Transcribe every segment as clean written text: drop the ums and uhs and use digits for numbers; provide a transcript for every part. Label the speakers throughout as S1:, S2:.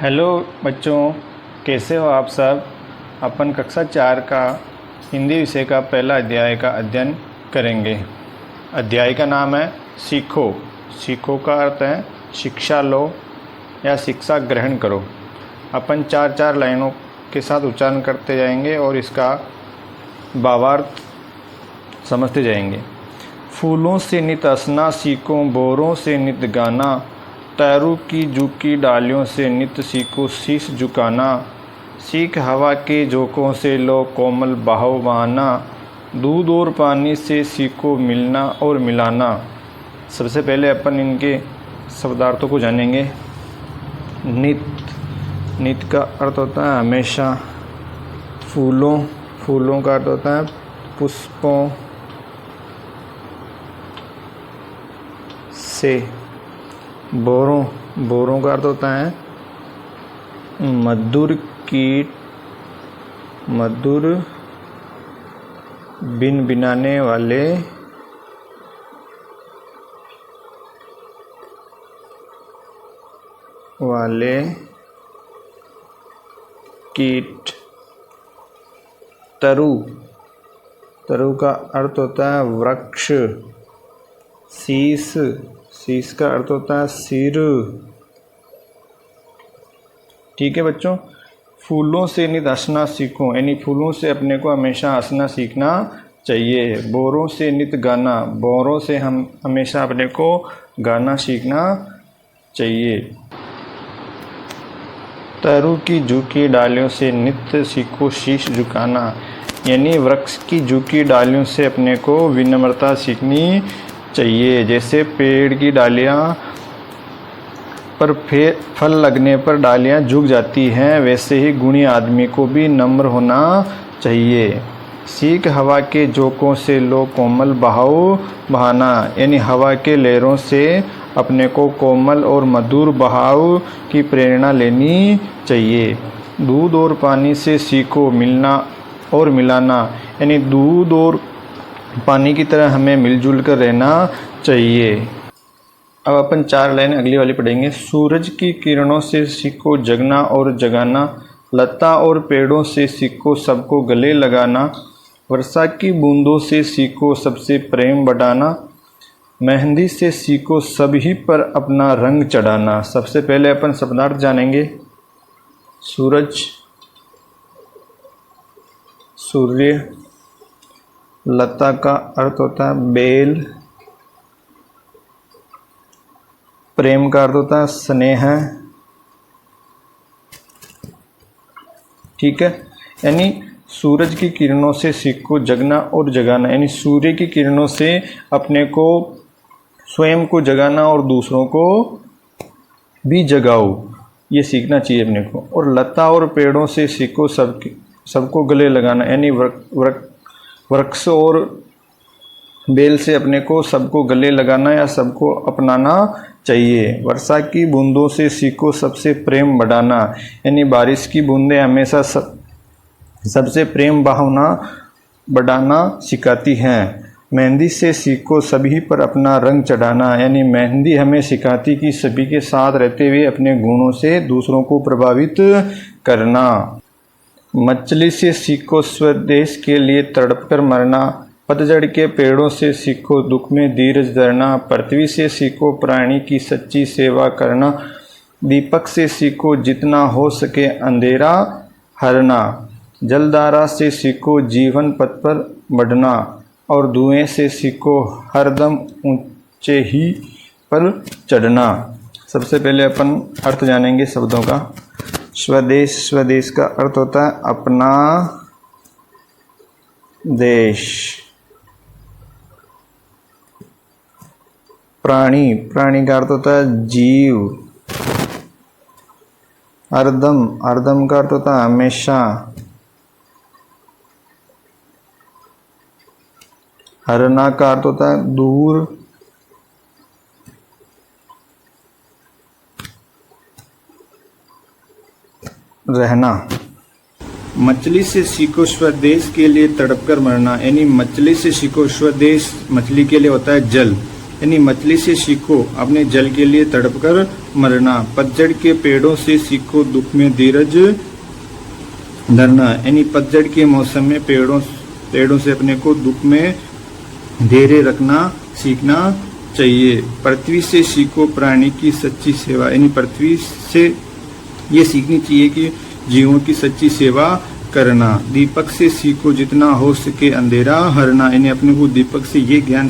S1: Hello बच्चों, कैसे हो आप सब। अपन कक्षा 4 का हिंदी विषय का पहला अध्याय का अध्ययन करेंगे। अध्याय का नाम है सीखो। सीखो का अर्थ है शिक्षा लो या शिक्षा ग्रहण करो। अपन 4 लाइनों के साथ उच्चारण करते जाएंगे और इसका भावार्थ समझते जाएंगे। फूलों से नित हंसना सीखो, बोरों से नित गाना, तैरू की झुकी डालियों से नित सीखो शीश झुकाना, सीख हवा के झोंकों से लो कोमल बहाव बहाना, दूध और पानी से सीखो मिलना और मिलाना। सबसे पहले अपन इनके शब्दार्थों को जानेंगे। नित, नित का अर्थ होता है हमेशा। फूलों, फूलों का अर्थ होता है पुष्पों से। बोरों, बोरों का अर्थ होता है मधुर कीट, मधुर बिन बिनाने वाले कीट। तरु, तरु का अर्थ होता है वृक्ष। शीश, शीश का अर्थ होता है सिर। ठीक है बच्चों। फूलों से नित हंसना सीखो, यानी फूलों से अपने को हमेशा हंसना सीखना चाहिए। बोरों से नित गाना, बोरों से हम हमेशा अपने को गाना सीखना चाहिए। तरू की झुकी डालियों से नित्य सीखो शीश झुकाना, यानी वृक्ष की झुकी डालियों से अपने को विनम्रता सीखनी चाहिए। जैसे पेड़ की डालियाँ पर फल लगने पर डालियाँ झुक जाती हैं, वैसे ही गुणी आदमी को भी नम्र होना चाहिए। सीख हवा के झोंकों से लो कोमल बहाव बहाना, यानी हवा के लहरों से अपने को कोमल और मधुर बहाव की प्रेरणा लेनी चाहिए। दूध और पानी से सीखो मिलना और मिलाना, यानी दूध और पानी की तरह हमें मिलजुल कर रहना चाहिए। अब अपन 4 लाइन अगली वाली पढ़ेंगे। सूरज की किरणों से सीखो जगना और जगाना, लता और पेड़ों से सीखो सबको गले लगाना, वर्षा की बूंदों से सीखो सबसे प्रेम बढ़ाना, मेहंदी से सीखो सभी पर अपना रंग चढ़ाना। सबसे पहले अपन शब्दार्थ जानेंगे। सूरज, सूर्य। लता का अर्थ होता है बेल। प्रेम का अर्थ होता है स्नेह। ठीक है, यानी सूरज की किरणों से सीखो जगना और जगाना, यानी सूर्य की किरणों से अपने को स्वयं को जगाना और दूसरों को भी जगाओ, ये सीखना चाहिए अपने को। और लता और पेड़ों से सीखो सबको गले लगाना, यानी वृक्ष और बेल से अपने को सबको गले लगाना या सबको अपनाना चाहिए। वर्षा की बूंदों से सीखो सबसे प्रेम बढ़ाना, यानी बारिश की बूंदें हमेशा सबसे प्रेम भावना बढ़ाना सिखाती हैं। मेहंदी से सीखो सभी पर अपना रंग चढ़ाना, यानी मेहंदी हमें सिखाती कि सभी के साथ रहते हुए अपने गुणों से दूसरों को प्रभावित करना। मछली से सीखो स्वदेश के लिए तड़प कर मरना, पतझड़ के पेड़ों से सीखो दुख में धीरज धरना, पृथ्वी से सीखो प्राणी की सच्ची सेवा करना, दीपक से सीखो जितना हो सके अंधेरा हरना, जलधारा से सीखो जीवन पथ पर बढ़ना, और धुएं से सीखो हरदम ऊंचे ही पर चढ़ना। सबसे पहले अपन अर्थ जानेंगे शब्दों का। स्वदेश, स्वदेश का अर्थ होता है अपना देश। प्राणी, प्राणी का अर्थ होता है जीव। हरदम, हरदम का अर्थ होता है हमेशा। हरना का अर्थ होता है दूर। रहना। मछली से सीखो स्वदेश के लिए तड़प कर मरना, यानी मछली से सीखो स्वदेश, मछली के लिए होता है जल। यानी मछली से सीखो अपने जल के लिए तड़पकर मरना। पतझड़ के पेड़ों से सीखो दुख में धीरज धरना, यानी पतझड़ के मौसम में पेड़ों से अपने को दुख में धैर्य रखना सीखना चाहिए। पृथ्वी से सीखो प्राणी की सच्ची सेवा, यानी पृथ्वी से ये सीखनी चाहिए कि जीवों की सच्ची सेवा करना। दीपक से सीखो जितना हो सके अंधेरा हरना, यानी अपने को दीपक से ये ज्ञान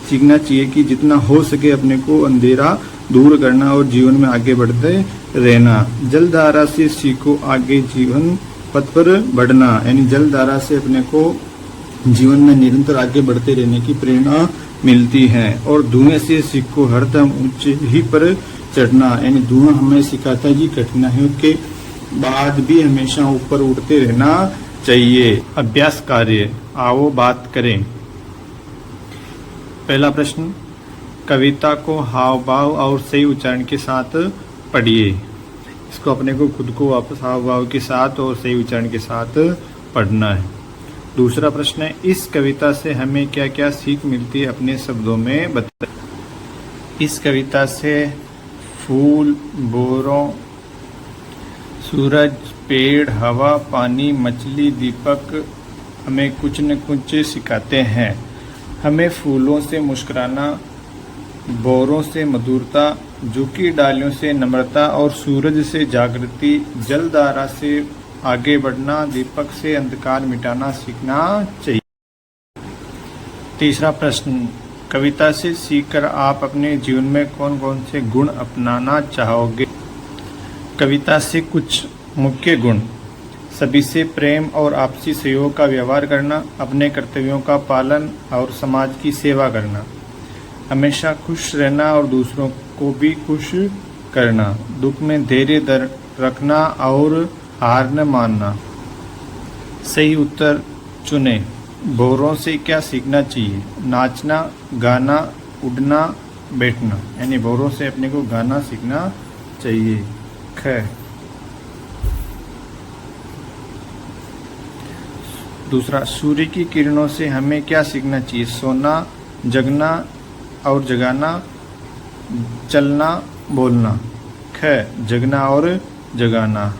S1: सीखना चाहिए कि जितना हो सके अपने को अंधेरा दूर करना और जीवन में आगे बढ़ते रहना। जलधारा से सीखो आगे जीवन पथ पर बढ़ना, यानी जलधारा से अपने को जीवन में निरंतर आगे बढ़ते रहने की प्रेरणा मिलती है। और धुएं से सीखो हरदम ऊंचे ही पर चढ़ना, यानी धुआं हमें सिखाता है कि कठिनाइयों के बाद भी हमेशा ऊपर उठते रहना चाहिए। अभ्यास कार्य, आओ बात करें। पहला प्रश्न, कविता को हाव भाव और सही उच्चारण के साथ पढ़िए। इसको अपने को खुद को वापस हाव भाव के साथ और सही उच्चारण के साथ पढ़ना है। दूसरा प्रश्न है, इस कविता से हमें क्या क्या सीख मिलती है अपने शब्दों में बताइए। इस कविता से फूल, बोरों, सूरज, पेड़, हवा, पानी, मछली, दीपक हमें कुछ न कुछ सिखाते हैं। हमें फूलों से मुस्कुराना, बोरों से मधुरता, झुकी डालियों से नम्रता और सूरज से जागृति, जलधारा से आगे बढ़ना, दीपक से अंधकार मिटाना सीखना चाहिए। तीसरा प्रश्न, कविता से सीखकर आप अपने जीवन में कौन कौन से गुण अपनाना चाहोगे। कविता से कुछ मुख्य गुण, सभी से प्रेम और आपसी सहयोग का व्यवहार करना, अपने कर्तव्यों का पालन और समाज की सेवा करना, हमेशा खुश रहना और दूसरों को भी खुश करना, दुख में धैर्य रखना और हार न मानना। सही उत्तर चुने। बोरों से क्या सीखना चाहिए। नाचना, गाना, उड़ना, बैठना, यानी बोरों से अपने को गाना सीखना चाहिए। ख, दूसरा, सूर्य की किरणों से हमें क्या सीखना चाहिए। सोना, जगना और जगाना, चलना, बोलना। ख, जगना और जगाना।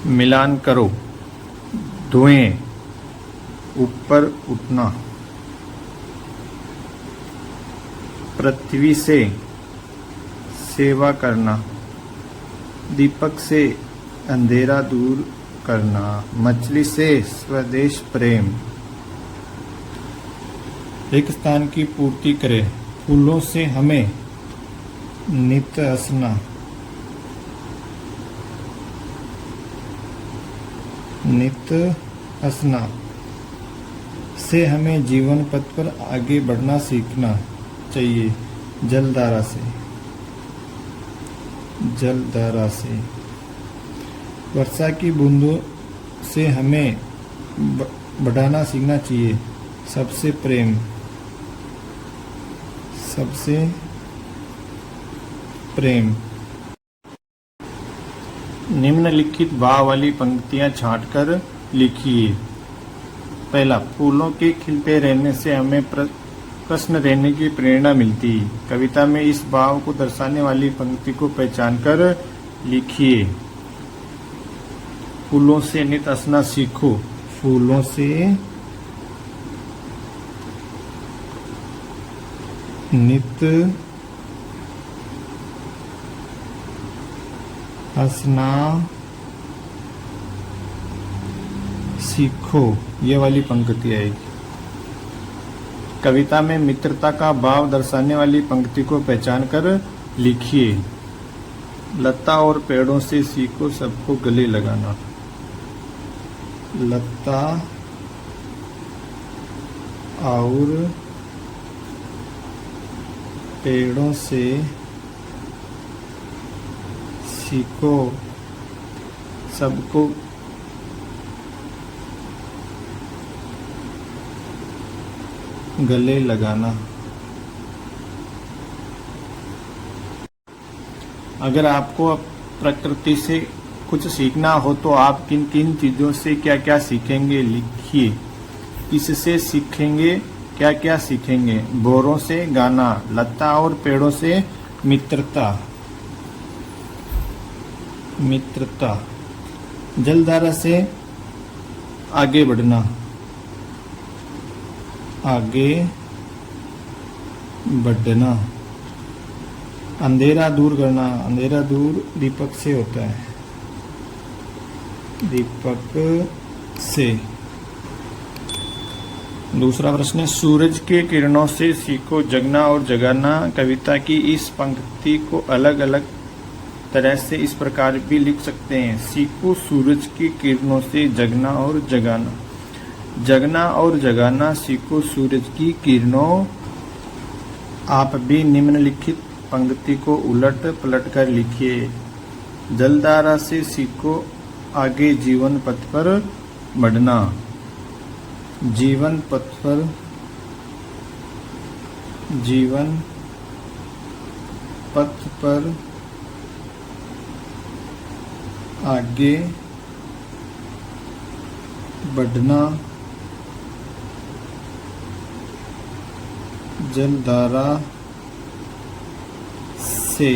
S1: मिलान करो। धुएं, ऊपर उठना, पृथ्वी से सेवा करना, दीपक से अंधेरा दूर करना, मछली से स्वदेश प्रेम। एक स्थान की पूर्ति करें। फूलों से हमें नित्य हंसना, नित्य हंसना से हमें जीवन पथ पर आगे बढ़ना सीखना चाहिए। जलधारा से, जलधारा से। वर्षा की बूंदों से हमें बढ़ाना सीखना चाहिए। सबसे प्रेम, सबसे प्रेम। निम्नलिखित भाव वाली पंक्तियां छांटकर लिखिए। पहला, फूलों के खिलते रहने से हमें प्रसन्न रहने की प्रेरणा मिलती है। कविता में इस भाव को दर्शाने वाली पंक्ति को पहचान कर लिखिए। फूलों से नित हंसना सीखो। फूलों से नित हंसना सीखो, ये वाली पंक्ति आएगी। कविता में मित्रता का भाव दर्शाने वाली पंक्ति को पहचान कर लिखिए। लता और पेड़ों से सीखो सबको गले लगाना। लता और पेड़ों से सीखो सबको गले लगाना। अगर आपको प्रकृति से कुछ सीखना हो तो आप किन किन चीज़ों से क्या क्या सीखेंगे लिखिए। इससे सीखेंगे क्या क्या सीखेंगे? बोरों से गाना, लता और पेड़ों से मित्रता, मित्रता, जलधारा से आगे बढ़ना, आगे बढ़ना, अंधेरा दूर करना, अंधेरा दूर दीपक से होता है, दीपक से। दूसरा प्रश्न है, सूरज के किरणों से सीखो जगना और जगाना। कविता की इस पंक्ति को अलग अलग तरह से इस प्रकार भी लिख सकते हैं। सीखो सूरज की किरणों से जगना और जगाना। जगना और जगाना सीखो सूरज की किरणों। आप भी निम्नलिखित पंक्ति को उलट पलट कर लिखिए। जलधारा से सीखो आगे जीवन पथ पर बढ़ना। जीवन पथ पर, जीवन पथ पर आगे बढ़ना। जलधारा से।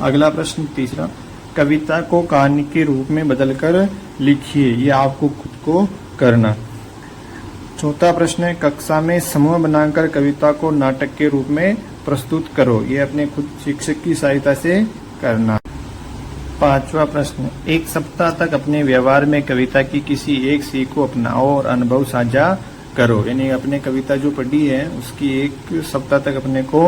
S1: अगला प्रश्न तीसरा, कविता को कहानी के रूप में बदलकर लिखिए। ये आपको खुद को करना। चौथा प्रश्न है, कक्षा में समूह बनाकर कविता को नाटक के रूप में प्रस्तुत करो। ये अपने खुद शिक्षक की सहायता से करना। पांचवा प्रश्न, एक सप्ताह तक अपने व्यवहार में कविता की किसी एक सीख को अपनाओ और अनुभव साझा करो। यानी अपने कविता जो पढ़ी है उसकी एक सप्ताह तक अपने को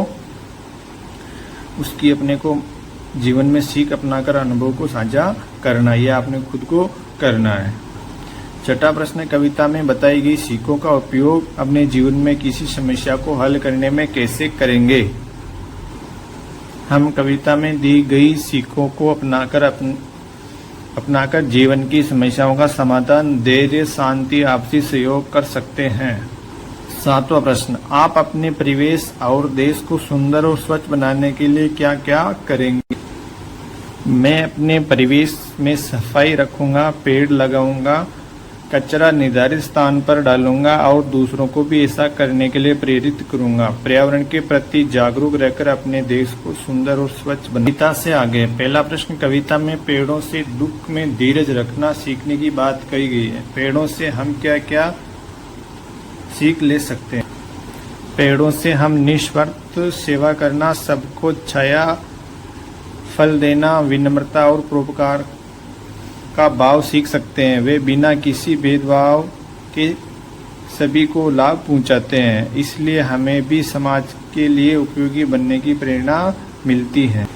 S1: जीवन में सीख अपनाकर अनुभव को साझा करना। यह आपने खुद को करना है। छठा प्रश्न, कविता में बताई गई सीखों का उपयोग अपने जीवन में किसी समस्या को हल करने में कैसे करेंगे? हम कविता में दी गई सीखों को अपनाकर जीवन की समस्याओं का समाधान, धैर्य, शांति, आपसी सहयोग कर सकते हैं। सातवां प्रश्न, आप अपने परिवेश और देश को सुंदर और स्वच्छ बनाने के लिए क्या क्या करेंगे? मैं अपने परिवेश में सफाई रखूंगा, पेड़ लगाऊंगा, कचरा निर्धारित स्थान पर डालूंगा और दूसरों को भी ऐसा करने के लिए प्रेरित करूंगा। पर्यावरण के प्रति जागरूक रहकर अपने देश को सुंदर और स्वच्छ कविता से आगे। पहला प्रश्न, कविता में पेड़ों से दुख में धीरज रखना सीखने की बात कही गई है। पेड़ों से हम क्या क्या सीख ले सकते हैं? पेड़ों से हम निस्वार्थ सेवा करना, सबको छाया फल देना, विनम्रता और परोपकार का भाव सीख सकते हैं। वे बिना किसी भेदभाव के सभी को लाभ पहुंचाते हैं, इसलिए हमें भी समाज के लिए उपयोगी बनने की प्रेरणा मिलती है।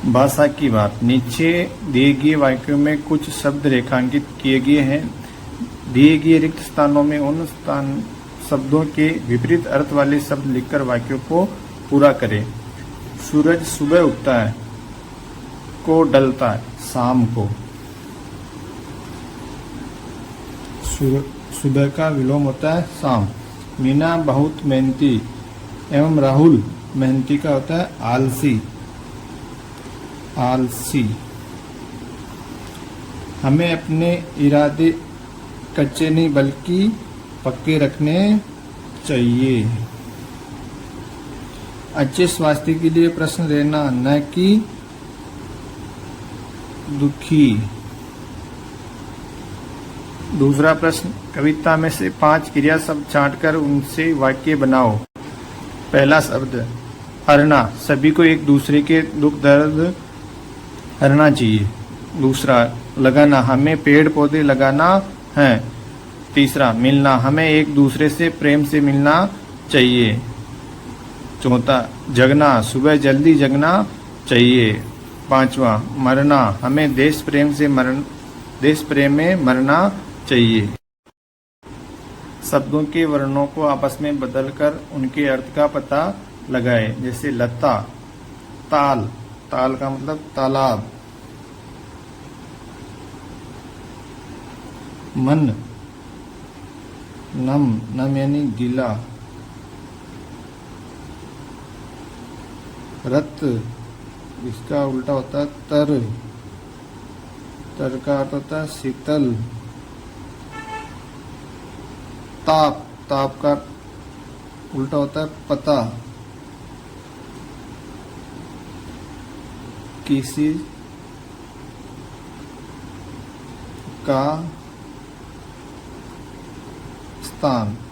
S1: भाषा की बात, नीचे दिए गए वाक्यों में कुछ शब्द रेखांकित किए गए हैं। दिए गए रिक्त स्थानों में उन शब्दों के विपरीत अर्थ वाले शब्द लिखकर वाक्यों को पूरा करें। सूरज सुबह उगता है, को ढलता है शाम को। सुबह का विलोम होता है शाम। मीना बहुत मेहनती एवं राहुल मेहनती का होता है आलसी, आलसी। हमें अपने इरादे कच्चे नहीं बल्कि पक्के रखने चाहिए। अच्छे स्वास्थ्य के लिए प्रश्न लेना, न कि दुखी। दूसरा प्रश्न, कविता में से 5 क्रिया शब्द छांटकर उनसे वाक्य बनाओ। पहला शब्द हरना, सभी को एक दूसरे के दुख दर्द हरना चाहिए। दूसरा लगाना, हमें पेड़ पौधे लगाना है। तीसरा मिलना, हमें एक दूसरे से प्रेम से मिलना चाहिए। चौथा जगना, सुबह जल्दी जगना चाहिए। पांचवा मरना, हमें देश प्रेम में मरना चाहिए। शब्दों के वर्णों को आपस में बदलकर उनके अर्थ का पता लगाएं। जैसे लता, ताल, ताल का मतलब तालाब। मन, नम, नम यानी गीला। रत, इसका उल्टा होता है तर, तर का अर्थ होता है शीतल। ताप, ताप का उल्टा होता है पता। किसी का स्थान।